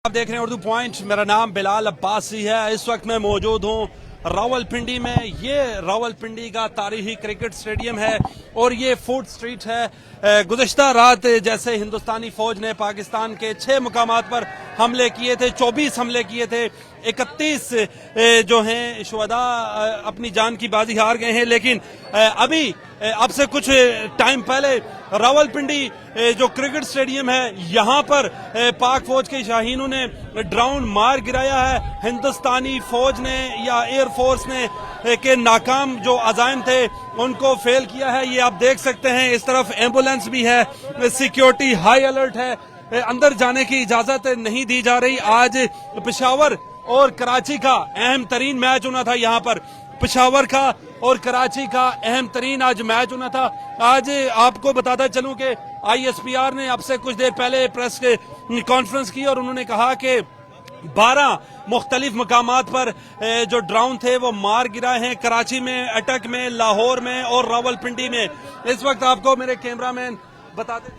آپ دیکھ رہے ہیں اردو پوائنٹ. میرا نام بلال عباسی ہے. اس وقت میں موجود ہوں راولپنڈی میں. یہ راولپنڈی کا تاریخی کرکٹ سٹیڈیم ہے اور یہ فوڈ سٹریٹ ہے. گزشتہ رات جیسے ہندوستانی فوج نے پاکستان کے 6 مقامات پر حملے کیے تھے, 24 حملے کیے تھے, 31 جو ہیں شہداء اپنی جان کی بازی ہار گئے ہیں. لیکن اب سے کچھ ٹائم پہلے راولپنڈی جو کرکٹ سٹیڈیم ہے یہاں پر پاک فوج کے شاہینوں نے ڈرون مار گرایا ہے. ہندوستانی فوج نے یا ایئر فورس نے کہ ناکام جو عزائم تھے ان کو فیل کیا ہے. یہ آپ دیکھ سکتے ہیں اس طرف ایمبولینس بھی ہے, سیکیورٹی ہائی الرٹ ہے, اندر جانے کی اجازت نہیں دی جا رہی. آج پشاور اور کراچی کا اہم ترین میچ ہونا تھا. یہاں پر پشاور کا اور کراچی کا اہم ترین آج میچ ہونا تھا. آج آپ کو بتاتا چلوں کہ آئی ایس پی آر نے اب سے کچھ دیر پہلے پریس کانفرنس کی اور انہوں نے کہا کہ 12 مختلف مقامات پر جو ڈرون تھے وہ مار گرائے ہیں, کراچی میں, اٹک میں, لاہور میں اور راولپنڈی میں. اس وقت آپ کو میرے کیمرہ مین بتاتا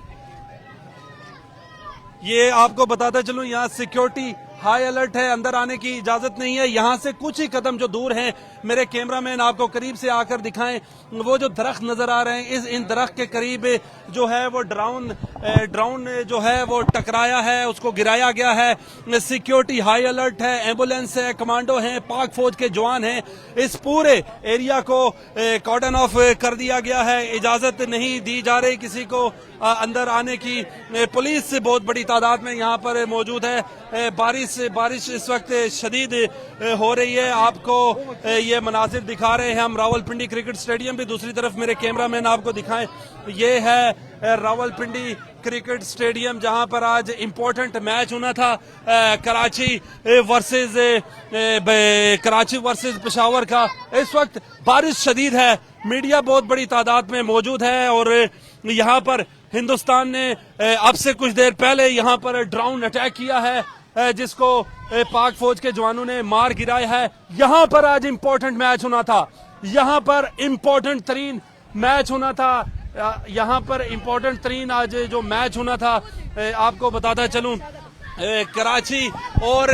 چلوں یہاں سیکیورٹی ہائی الرٹ ہے, اندر آنے کی اجازت نہیں ہے. یہاں سے کچھ ہی قدم جو دور ہیں, میرے کیمرہ مین آپ کو قریب سے آ کر دکھائیں, وہ جو درخت نظر آ رہے ہیں ان درخت کے قریب جو ہے وہ ڈرون جو ہے وہ ٹکرایا ہے, اس کو گرایا گیا ہے. سیکیورٹی ہائی الرٹ ہے, ایمبولینس ہے, کمانڈو ہیں, پاک فوج کے جوان ہیں. اس پورے ایریا کو کارڈن آف کر دیا گیا ہے, اجازت نہیں دی جا رہی کسی کو اندر آنے کی. پولیس بہت بڑی تعداد میں یہاں پر موجود ہے. بارش اس وقت شدید ہو رہی ہے. آپ کو یہ مناظر دکھا رہے ہیں ہم راولپنڈی کرکٹ سٹیڈیم بھی. دوسری طرف میرے کیمرہ مین آپ کو دکھائیں, یہ ہے راولپنڈی کرکٹ سٹیڈیم جہاں پر آج امپورٹنٹ میچ ہونا تھا کراچی ورسز پشاور کا. اس وقت بارش شدید ہے, میڈیا بہت بڑی تعداد میں موجود ہے اور یہاں پر ہندوستان نے اب سے کچھ دیر پہلے یہاں پر ڈرون اٹیک کیا ہے جس کو پاک فوج کے جوانوں نے مار گرایا ہے. یہاں پر آج امپورٹنٹ میچ ہونا تھا, یہاں پر امپورٹنٹ ترین میچ ہونا تھا, یہاں پر امپورٹنٹ ترین آج جو میچ ہونا تھا. آپ کو بتاتا چلوں کراچی اور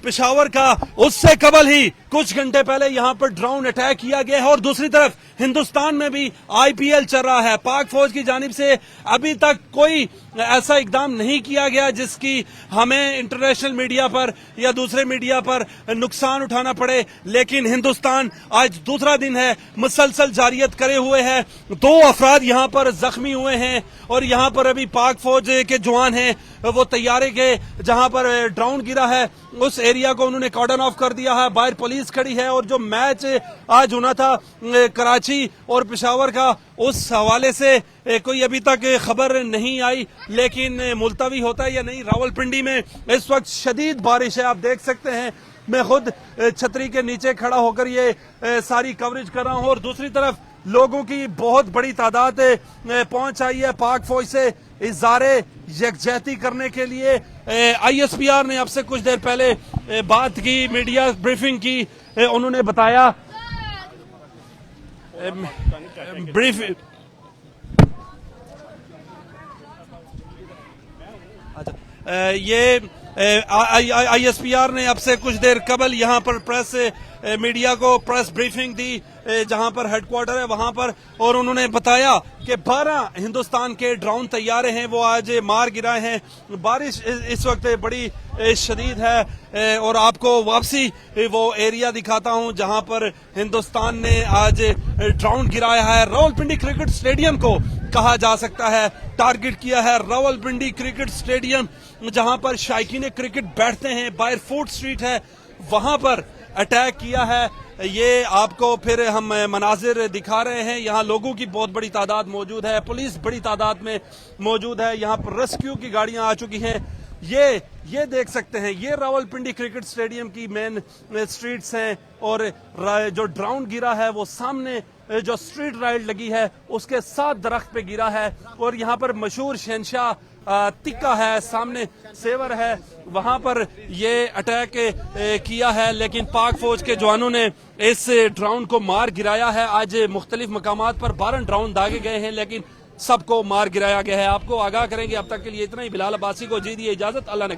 پشاور کا اس سے قبل ہی کچھ گھنٹے پہلے یہاں پر ڈرون اٹیک کیا گیا ہے. اور دوسری طرف ہندوستان میں بھی آئی پی ایل چل رہا ہے. پاک فوج کی جانب سے ابھی تک کوئی ایسا اقدام نہیں کیا گیا جس کی ہمیں انٹرنیشنل میڈیا پر یا دوسرے میڈیا پر نقصان اٹھانا پڑے. لیکن ہندوستان آج دوسرا دن ہے, مسلسل جاریت کرے ہوئے ہے. 2 افراد یہاں پر زخمی ہوئے ہیں اور یہاں پر ابھی پاک فوج کے جوان ہیں وہ تیارے کے جہاں پر ڈرون گرا ہے اس ایریا کو انہوں نے کارڈن آف کر دیا ہے. باہر پولیس کھڑی ہے اور جو میچ آج ہونا تھا کراچی اور پشاور کا اس حوالے سے کوئی ابھی تک خبر نہیں آئی, لیکن ملتوی ہوتا ہے یا نہیں. راولپنڈی میں اس وقت شدید بارش ہے, آپ دیکھ سکتے ہیں. میں خود چھتری کے نیچے کھڑا ہو کر یہ ساری کوریج کر رہا ہوں اور دوسری طرف لوگوں کی بہت بڑی تعداد پہنچ آئی ہے پاک فوج سے اظہار یکجہتی کرنے کے لیے. آئی ایس پی آر نے اب سے کچھ دیر پہلے بات کی, میڈیا بریفنگ کی. انہوں نے بتایا یہ آئی ایس پی آر نے اب سے کچھ دیر قبل یہاں پر میڈیا کو پریس بریفنگ دی جہاں پر ہیڈ کوارٹر ہے وہاں پر, اور انہوں نے بتایا کہ 12 ہندوستان کے ڈرون طیارے ہیں وہ آج مار گرائے ہیں. بارش اس وقت بڑی شدید ہے اور آپ کو واپسی وہ ایریا دکھاتا ہوں جہاں پر ہندوستان نے آج ڈرون گرایا ہے. راولپنڈی کرکٹ سٹیڈیم کو کہا جا سکتا ہے ٹارگٹ کیا ہے. راولپنڈی کرکٹ سٹیڈیم جہاں پر شائقین کرکٹ بیٹھتے ہیں, باہر فوڈ سٹریٹ ہے, وہاں پر اٹیک کیا ہے. یہ آپ کو پھر ہم مناظر دکھا رہے ہیں. یہاں لوگوں کی بہت بڑی تعداد موجود ہے, پولیس بڑی تعداد میں موجود ہے, یہاں پر ریسکیو کی گاڑیاں آ چکی ہیں. یہ دیکھ سکتے ہیں یہ راولپنڈی کرکٹ سٹیڈیم کی مین سٹریٹس ہیں اور جو ڈرون گرا ہے وہ سامنے جو سٹریٹ رائڈ لگی ہے اس کے ساتھ درخت پہ گرا ہے. اور یہاں پر مشہور شہنشاہ تکہ ہے, سامنے سیور ہے, وہاں پر یہ اٹیک کیا ہے. لیکن پاک فوج کے جوانوں نے اس ڈرون کو مار گرایا ہے. آج مختلف مقامات پر 12 ڈرون داغے گئے ہیں لیکن سب کو مار گرایا گیا ہے. آپ کو آگاہ کریں گے. اب تک کے لیے اتنا ہی. بلال عباسی کو جی دی اجازت. اللہ نے